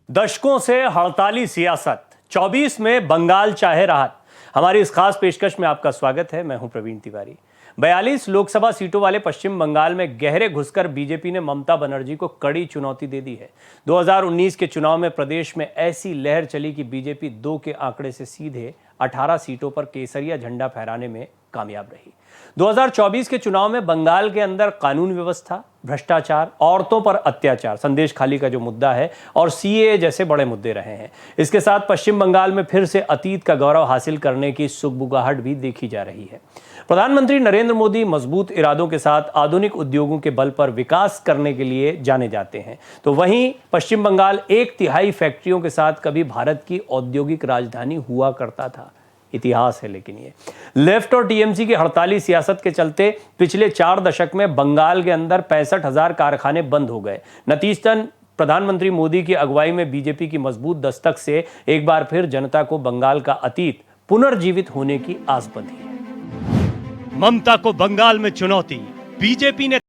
दशकों से हड़ताली सियासत, 24 में बंगाल चाहे राहत। हमारी इस खास पेशकश में आपका स्वागत है। मैं हूं प्रवीण तिवारी। 42 लोकसभा सीटों वाले पश्चिम बंगाल में गहरे घुसकर बीजेपी ने ममता बनर्जी को कड़ी चुनौती दे दी है। 2019 के चुनाव में प्रदेश में ऐसी लहर चली कि बीजेपी 2 के आंकड़े से सीधे 18 सीटों पर केसरिया झंडा फहराने में कामयाब रही। 2024 के चुनाव में बंगाल के अंदर कानून व्यवस्था, भ्रष्टाचार, औरतों पर अत्याचार, संदेश खाली का जो मुद्दा है और सीएए जैसे बड़े मुद्दे रहे हैं। इसके साथ पश्चिम बंगाल में फिर से अतीत का गौरव हासिल करने की सुगबुगाहट भी देखी जा रही है। प्रधानमंत्री नरेंद्र मोदी मजबूत इरादों के साथ आधुनिक उद्योगों के बल पर विकास करने के लिए जाने जाते हैं, तो वहीं पश्चिम बंगाल 1/3 फैक्ट्रियों के साथ कभी भारत की औद्योगिक राजधानी हुआ करता था। इतिहास है लेकिन ये लेफ्ट और टीएमसी की हड़ताली सियासत के चलते पिछले 4 दशक में बंगाल के अंदर 65,000 कारखाने बंद हो गए। नतीजतन प्रधानमंत्री मोदी की अगुवाई में बीजेपी की मजबूत दस्तक से एक बार फिर जनता को बंगाल का अतीत पुनर्जीवित होने की आस बंधी है। ममता को बंगाल में चुनौती, बीजेपी ने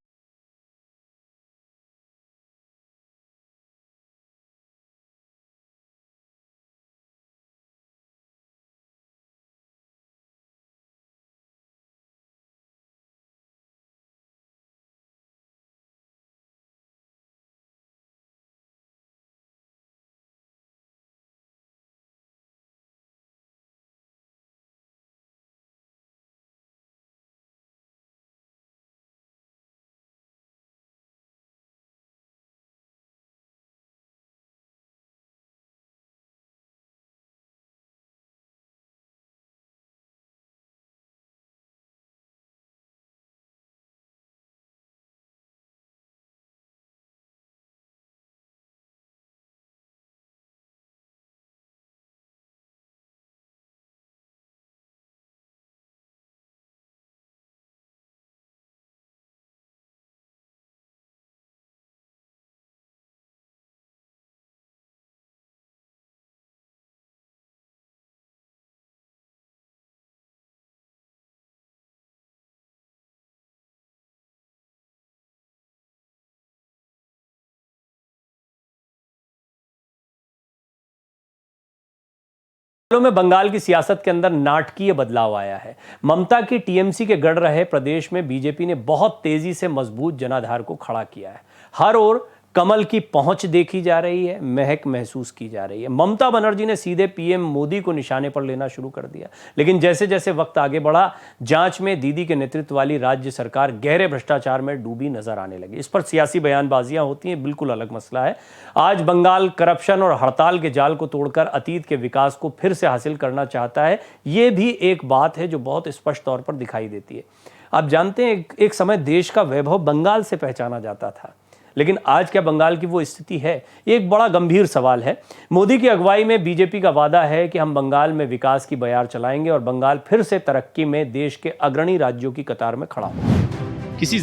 में बंगाल की सियासत के अंदर नाटकीय बदलाव आया है। ममता की टीएमसी के गढ़ रहे प्रदेश में बीजेपी ने बहुत तेजी से मजबूत जनाधार को खड़ा किया है। हर ओर कमल की पहुंच देखी जा रही है, महक महसूस की जा रही है। ममता बनर्जी ने सीधे पीएम मोदी को निशाने पर लेना शुरू कर दिया, लेकिन जैसे जैसे वक्त आगे बढ़ा, जांच में दीदी के नेतृत्व वाली राज्य सरकार गहरे भ्रष्टाचार में डूबी नजर आने लगी। इस पर सियासी बयानबाजियां होती हैं, बिल्कुल अलग मसला है। आज बंगाल करप्शन और हड़ताल के जाल को तोड़कर अतीत के विकास को फिर से हासिल करना चाहता है। यह भी एक बात है जो बहुत स्पष्ट तौर पर दिखाई देती है। आप जानते हैं, एक समय देश का वैभव बंगाल से पहचाना जाता था, लेकिन आज क्या बंगाल की वो स्थिति है? ये एक बड़ा गंभीर सवाल है। मोदी की अगुवाई में बीजेपी का वादा है कि हम बंगाल में विकास की बयार चलाएंगे और बंगाल फिर से तरक्की में देश के अग्रणी राज्यों की कतार में खड़ा होगा। किसी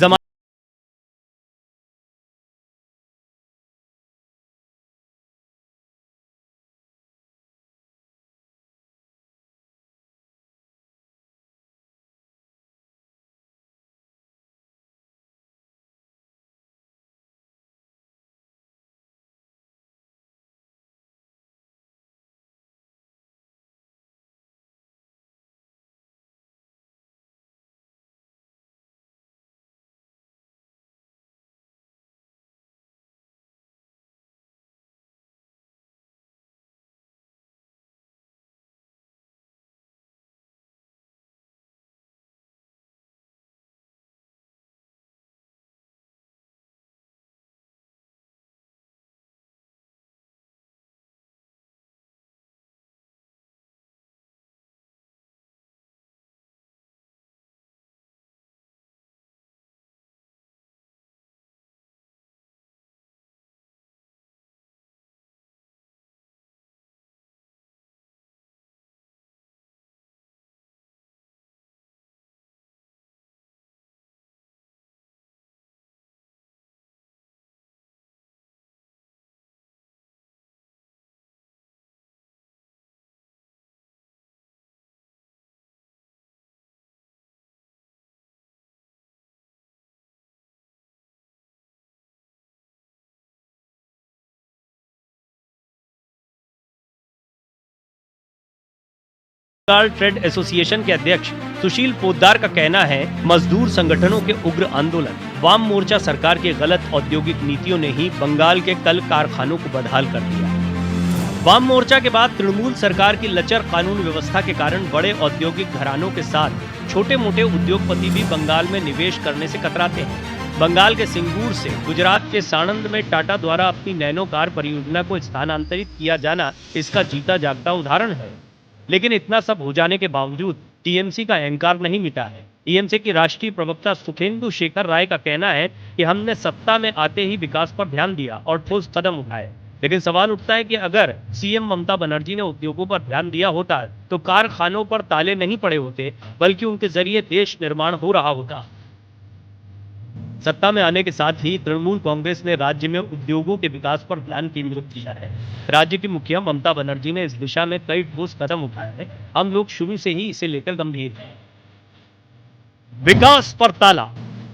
बंगाल ट्रेड एसोसिएशन के अध्यक्ष सुशील पोद्दार का कहना है, मजदूर संगठनों के उग्र आंदोलन, वाम मोर्चा सरकार की गलत औद्योगिक नीतियों ने ही बंगाल के कल कारखानों को बदहाल कर दिया। वाम मोर्चा के बाद तृणमूल सरकार की लचर कानून व्यवस्था के कारण बड़े औद्योगिक घरानों के साथ छोटे मोटे उद्योगपति भी बंगाल में निवेश करने से कतराते हैं। बंगाल के सिंगूर से गुजरात के साणंद में टाटा द्वारा अपनी नैनो कार परियोजना को स्थानांतरित किया जाना इसका जीता जागता उदाहरण है। लेकिन इतना सब हो जाने के बावजूद टीएमसी का अहंकार नहीं मिटा है। टीएमसी की राष्ट्रीय प्रवक्ता सुखेंदु शेखर राय का कहना है कि हमने सत्ता में आते ही विकास पर ध्यान दिया और ठोस कदम उठाए। लेकिन सवाल उठता है कि अगर सीएम ममता बनर्जी ने उद्योगों पर ध्यान दिया होता तो कारखानों पर ताले नहीं पड़े होते, बल्कि उनके जरिए देश निर्माण हो रहा होता। सत्ता में आने के साथ ही तृणमूल कांग्रेस ने राज्य में उद्योगों के विकास पर ध्यान केंद्रित किया है। राज्य की मुखिया ममता बनर्जी ने इस दिशा में कई ठोस कदम उठाए हैं। हम लोग शुरू से ही इसे लेकर गंभीर हैं। विकास पर ताला।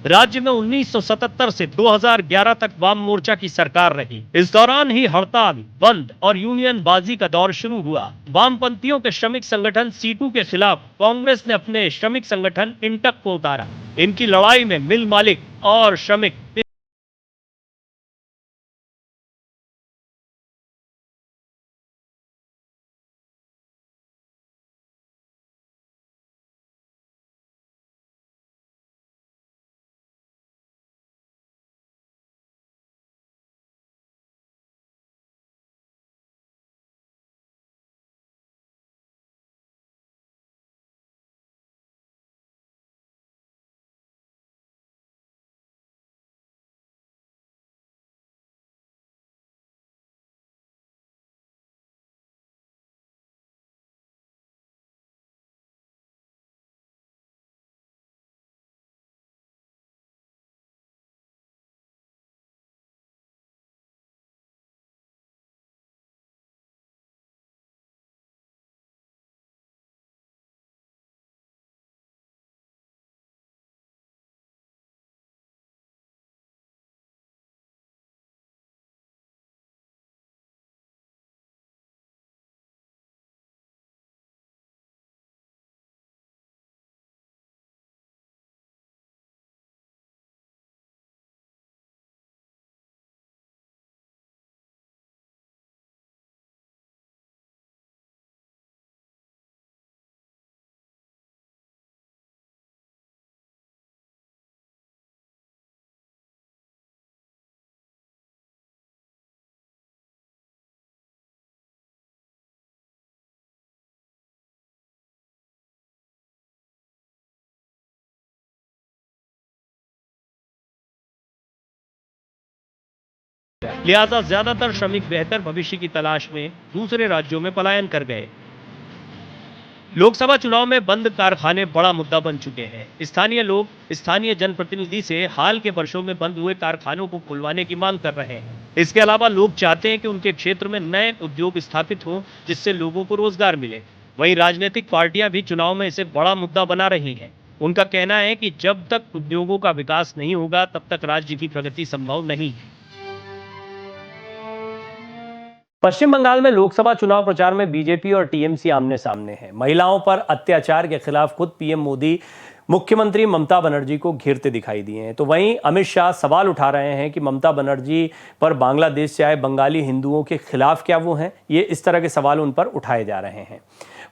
राज्य में 1977 से 2011 तक वाम मोर्चा की सरकार रही। इस दौरान ही हड़ताल, बंद और यूनियन बाजी का दौर शुरू हुआ। वामपंथियों के श्रमिक संगठन सीटू के खिलाफ कांग्रेस ने अपने श्रमिक संगठन इंटक को उतारा। इनकी लड़ाई में मिल मालिक और श्रमिक लिहाजा ज्यादातर श्रमिक बेहतर भविष्य की तलाश में दूसरे राज्यों में पलायन कर गए। लोकसभा चुनाव में बंद कारखाने बड़ा मुद्दा बन चुके हैं। स्थानीय लोग स्थानीय जनप्रतिनिधि से हाल के वर्षों में बंद हुए कारखानों को खुलवाने की मांग कर रहे हैं। इसके अलावा लोग चाहते हैं कि उनके क्षेत्र में नए उद्योग स्थापित हों, जिससे लोगों को रोजगार मिले। वहीं राजनीतिक पार्टियां भी चुनाव में इसे बड़ा मुद्दा बना रही हैं। उनका कहना है कि जब तक उद्योगों का विकास नहीं होगा, तब तक राज्य की प्रगति संभव नहीं है। पश्चिम बंगाल में लोकसभा चुनाव प्रचार में बीजेपी और टीएमसी आमने सामने हैं। महिलाओं पर अत्याचार के खिलाफ खुद पीएम मोदी मुख्यमंत्री ममता बनर्जी को घेरते दिखाई दिए हैं। तो वहीं अमित शाह सवाल उठा रहे हैं कि ममता बनर्जी पर बांग्लादेश से आए बंगाली हिंदुओं के खिलाफ क्या वो हैं। ये इस तरह के सवाल उन पर उठाए जा रहे हैं।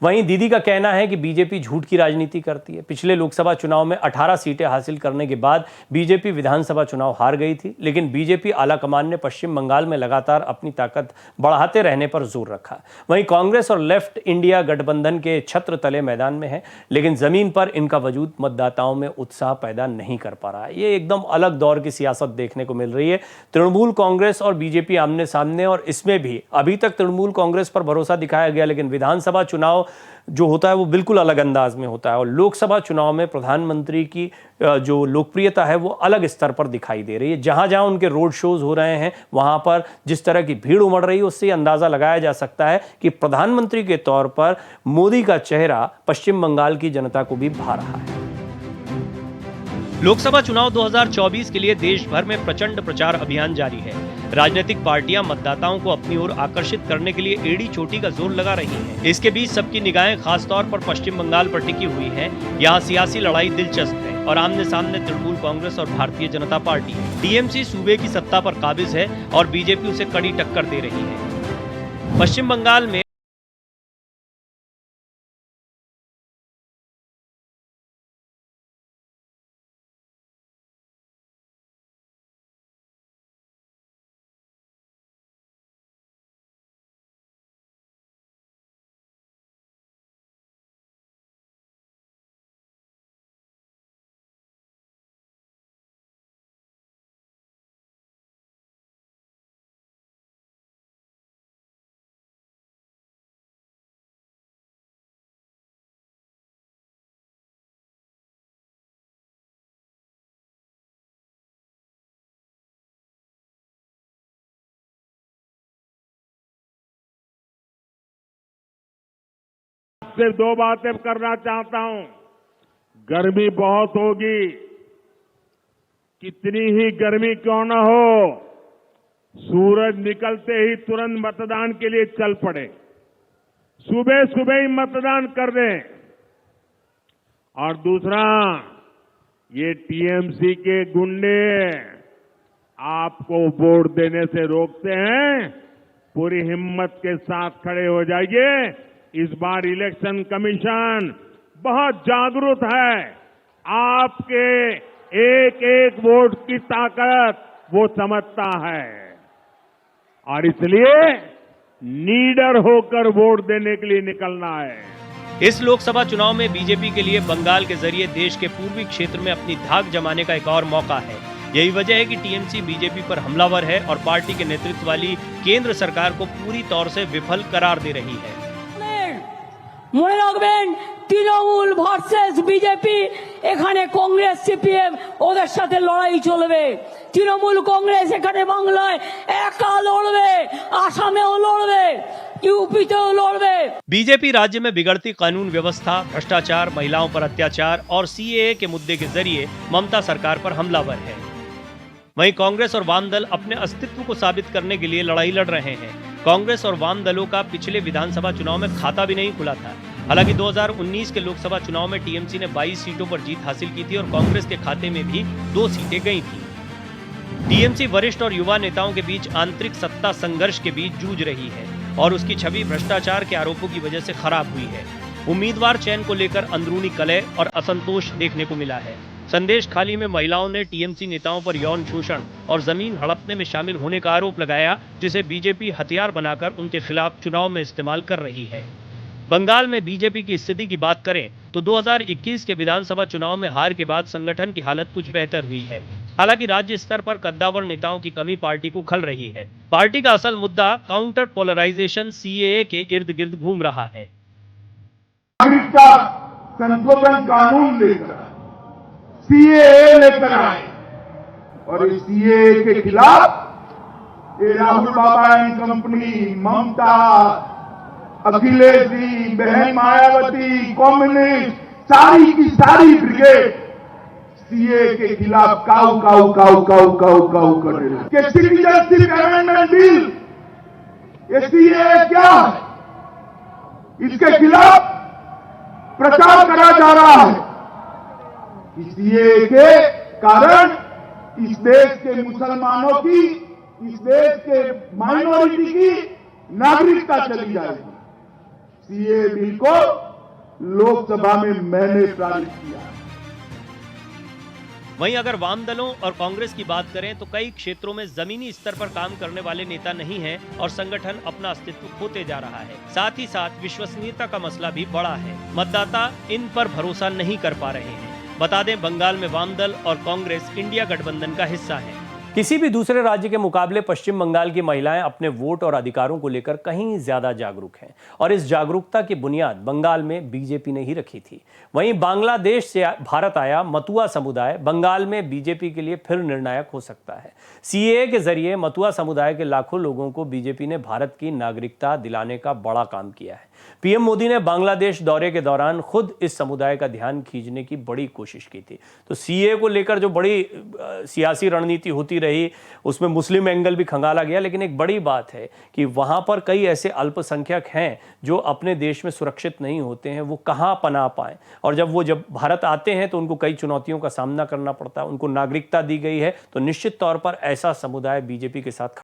वहीं दीदी का कहना है कि बीजेपी झूठ की राजनीति करती है। पिछले लोकसभा चुनाव में 18 सीटें हासिल करने के बाद बीजेपी विधानसभा चुनाव हार गई थी, लेकिन बीजेपी आलाकमान ने पश्चिम बंगाल में लगातार अपनी ताकत बढ़ाते रहने पर जोर रखा। वहीं कांग्रेस और लेफ्ट इंडिया गठबंधन के छत्र तले मैदान में है, लेकिन जमीन पर इनका वजूद मतदाताओं में उत्साह पैदा नहीं कर पा रहा है। ये एकदम अलग दौर की सियासत देखने को मिल रही है। तृणमूल कांग्रेस और बीजेपी आमने सामने, और इसमें भी अभी तक तृणमूल कांग्रेस पर भरोसा दिखाया गया, लेकिन विधानसभा चुनाव जो होता है वो बिल्कुल अलग अंदाज में होता है। और लोकसभा चुनाव में प्रधानमंत्री की जो लोकप्रियता है वो अलग स्तर पर दिखाई दे रही है। जहां जहां उनके रोड शोज हो रहे हैं, वहां पर जिस तरह की भीड़ उमड़ रही है, उससे अंदाजा लगाया जा सकता है कि प्रधानमंत्री के तौर पर मोदी का चेहरा पश्चिम बंगाल की जनता को भी भा रहा है। लोकसभा चुनाव 2024 के लिए देश भर में प्रचंड प्रचार अभियान जारी है। राजनीतिक पार्टियां मतदाताओं को अपनी ओर आकर्षित करने के लिए एड़ी चोटी का जोर लगा रही हैं। इसके बीच सबकी निगाहें खासतौर पर पश्चिम बंगाल पर टिकी हुई हैं। यहाँ सियासी लड़ाई दिलचस्प है और आमने सामने तृणमूल कांग्रेस और भारतीय जनता पार्टी। टीएमसी सूबे की सत्ता पर काबिज है और बीजेपी उसे कड़ी टक्कर दे रही है। पश्चिम बंगाल में सिर्फ दो बातें करना चाहता हूं। गर्मी बहुत होगी, कितनी ही गर्मी क्यों न हो, सूरज निकलते ही तुरंत मतदान के लिए चल पड़े। सुबह सुबह ही मतदान कर दें। और दूसरा, ये टीएमसी के गुंडे आपको वोट देने से रोकते हैं, पूरी हिम्मत के साथ खड़े हो जाइए। इस बार इलेक्शन कमीशन बहुत जागरूक है। आपके एक एक वोट की ताकत वो समझता है और इसलिए नीडर होकर वोट देने के लिए निकलना है। इस लोकसभा चुनाव में बीजेपी के लिए बंगाल के जरिए देश के पूर्वी क्षेत्र में अपनी धाक जमाने का एक और मौका है। यही वजह है कि टीएमसी बीजेपी पर हमलावर है और पार्टी के नेतृत्व वाली केंद्र सरकार को पूरी तौर से विफल करार दे रही है। মনে রাখবেন, তৃণমূল ভার্সেস বিজেপি, এখানে কংগ্রেস সিপিএম ওদের সাথে লড়াই চলবে। তৃণমূল কংগ্রেস এখানে বাংলায় একা লড়বে, আসামেও লড়বে, यूपीতেও লড়বে। बीजेपी राज्य में बिगड़ती कानून व्यवस्था, भ्रष्टाचार, महिलाओं पर अत्याचार और सीएए के मुद्दे के जरिए ममता सरकार पर हमलावर है। वहीं कांग्रेस और वाम दल अपने अस्तित्व को साबित करने के लिए लड़ाई लड़ रहे हैं। कांग्रेस और वाम दलों का पिछले विधानसभा चुनाव में खाता भी नहीं खुला था। हालांकि 2019 के लोकसभा चुनाव में टीएमसी ने 22 सीटों पर जीत हासिल की थी और कांग्रेस के खाते में भी 2 सीटें गई थी। टीएमसी वरिष्ठ और युवा नेताओं के बीच आंतरिक सत्ता संघर्ष के बीच जूझ रही है और उसकी छवि भ्रष्टाचार के आरोपों की वजह से खराब हुई है। उम्मीदवार चयन को लेकर अंदरूनी कलह और असंतोष देखने को मिला है। संदेश खाली में महिलाओं ने टीएमसी नेताओं पर यौन शोषण और जमीन हड़पने में शामिल होने का आरोप लगाया, जिसे बीजेपी हथियार बनाकर उनके खिलाफ चुनाव में इस्तेमाल कर रही है। बंगाल में बीजेपी की स्थिति की बात करें तो 2021 के विधानसभा चुनाव में हार के बाद संगठन की हालत कुछ बेहतर हुई है। हालांकि राज्य स्तर पर कद्दावर नेताओं की कमी पार्टी को खल रही है। पार्टी का असल मुद्दा काउंटर पोलराइजेशन सीएए के इर्द गिर्द घूम रहा है। नागरिकता संशोधन कानून लेकर सीएए लेकर आए और इस सीएए के खिलाफ ये राहुल बाबा एंड कंपनी, ममता, अखिलेश जी, बहन मायावती, कम्युनिस्ट, सारी की सारी ब्रिगेड सीएए के खिलाफ काऊ काऊ काऊ काऊ काऊ काऊ कर रहे हैं कि सिटीजनशिप अमेंडमेंट बिल, ये सीएए क्या है, इसके खिलाफ प्रचार करा जा रहा है। सीएए के कारण इस देश के मुसलमानों की, इस देश के माइनॉरिटी की नागरिकता चली जाएगी। सीएए बिल को लोकसभा में मैंने पारित किया। वहीं अगर वाम दलों और कांग्रेस की बात करें तो कई क्षेत्रों में जमीनी स्तर पर काम करने वाले नेता नहीं हैं और संगठन अपना अस्तित्व खोते जा रहा है। साथ ही साथ विश्वसनीयता का मसला भी बड़ा है। मतदाता इन पर भरोसा नहीं कर पा रहे हैं। बता दें, बंगाल में वाम दल और कांग्रेस इंडिया गठबंधन का हिस्सा है। किसी भी दूसरे राज्य के मुकाबले पश्चिम बंगाल की महिलाएं अपने वोट और अधिकारों को लेकर कहीं ज्यादा जागरूक हैं और इस जागरूकता की बुनियाद बंगाल में बीजेपी ने ही रखी थी। वहीं बांग्लादेश से भारत आया मतुआ समुदाय बंगाल में बीजेपी के लिए फिर निर्णायक हो सकता है। सीएए के जरिए मतुआ समुदाय के लाखों लोगों को बीजेपी ने भारत की नागरिकता दिलाने का बड़ा काम किया है। पीएम मोदी ने बांग्लादेश दौरे के दौरान खुद इस समुदाय का ध्यान खींचने की बड़ी कोशिश की थी। तो सीए को लेकर जो बड़ी सियासी रणनीति होती रही, उसमें मुस्लिम एंगल भी खंगाला गया, लेकिन एक बड़ी बात है कि वहां पर कई ऐसे अल्पसंख्यक हैं जो अपने देश में सुरक्षित नहीं होते हैं, वो कहां पनाह पाएं। और जब भारत आते हैं तो उनको कई चुनौतियों का सामना करना पड़ता है। उनको नागरिकता दी गई है, तो निश्चित तौर पर ऐसा समुदाय बीजेपी के साथ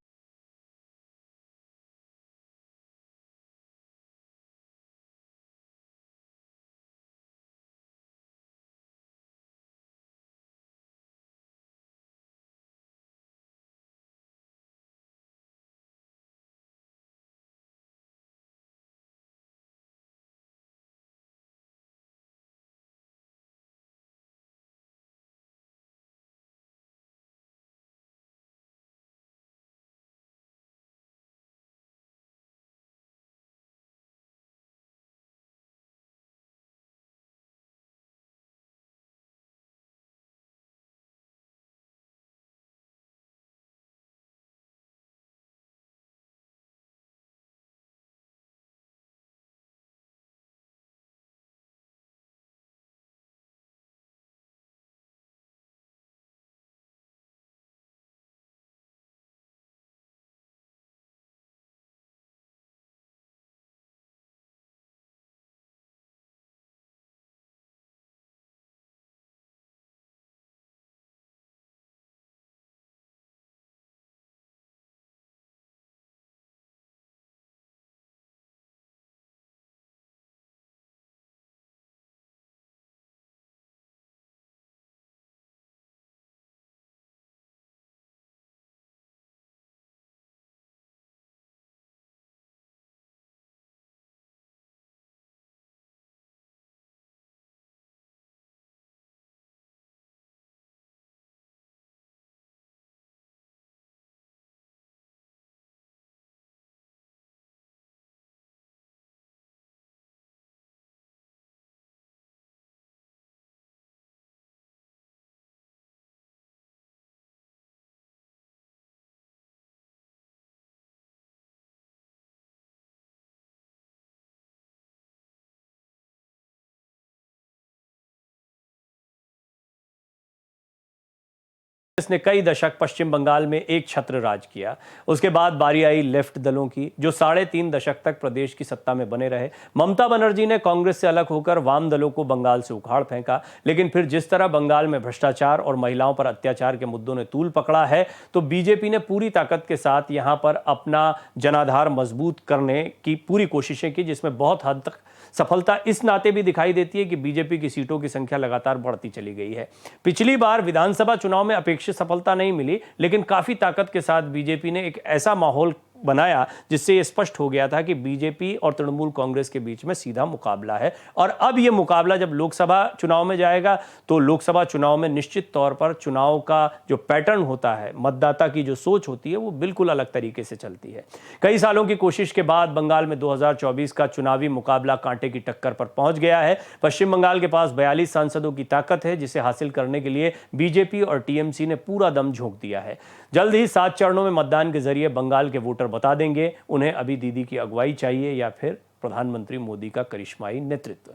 इसने कई दशक पश्चिम बंगाल में एक छत्र राज किया। उसके बाद बारी आई लेफ्ट दलों की, जो 3.5 दशक तक प्रदेश की सत्ता में बने रहे। ममता बनर्जी ने कांग्रेस से अलग होकर वाम दलों को बंगाल से उखाड़ फेंका, लेकिन फिर जिस तरह बंगाल में भ्रष्टाचार और महिलाओं पर अत्याचार के मुद्दों ने तूल पकड़ा है, तो बीजेपी ने पूरी ताकत के साथ यहां पर अपना जनाधार मजबूत करने की पूरी कोशिशें की, जिसमें बहुत हद तक सफलता इस नाते भी दिखाई देती है कि बीजेपी की सीटों की संख्या लगातार बढ़ती चली गई है। पिछली बार विधानसभा चुनाव में अपेक्षित सफलता नहीं मिली, लेकिन काफी ताकत के साथ बीजेपी ने एक ऐसा माहौल बनाया जिससे यह स्पष्ट हो गया था कि बीजेपी और तृणमूल कांग्रेस के बीच में सीधा मुकाबला है। और अब यह मुकाबला जब लोकसभा चुनाव में जाएगा, तो लोकसभा चुनाव में निश्चित तौर पर चुनाव का जो पैटर्न होता है, मतदाता की जो सोच होती है, वो बिल्कुल अलग तरीके से चलती है। कई सालों की कोशिश के बाद बंगाल में 2024 का चुनावी मुकाबला कांटे की टक्कर पर पहुंच गया है। पश्चिम बंगाल के पास 42 सांसदों की ताकत है, जिसे हासिल करने के लिए बीजेपी और टीएमसी ने पूरा दम झोंक दिया है। जल्द ही 7 चरणों में मतदान के जरिए बंगाल के वोटर बता देंगे उन्हें अभी दीदी की अगुवाई चाहिए या फिर प्रधानमंत्री मोदी का करिश्माई नेतृत्व।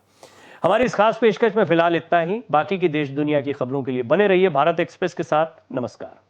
हमारी इस खास पेशकश में फिलहाल इतना ही। बाकी की देश दुनिया की खबरों के लिए बने रहिए भारत एक्सप्रेस के साथ। नमस्कार।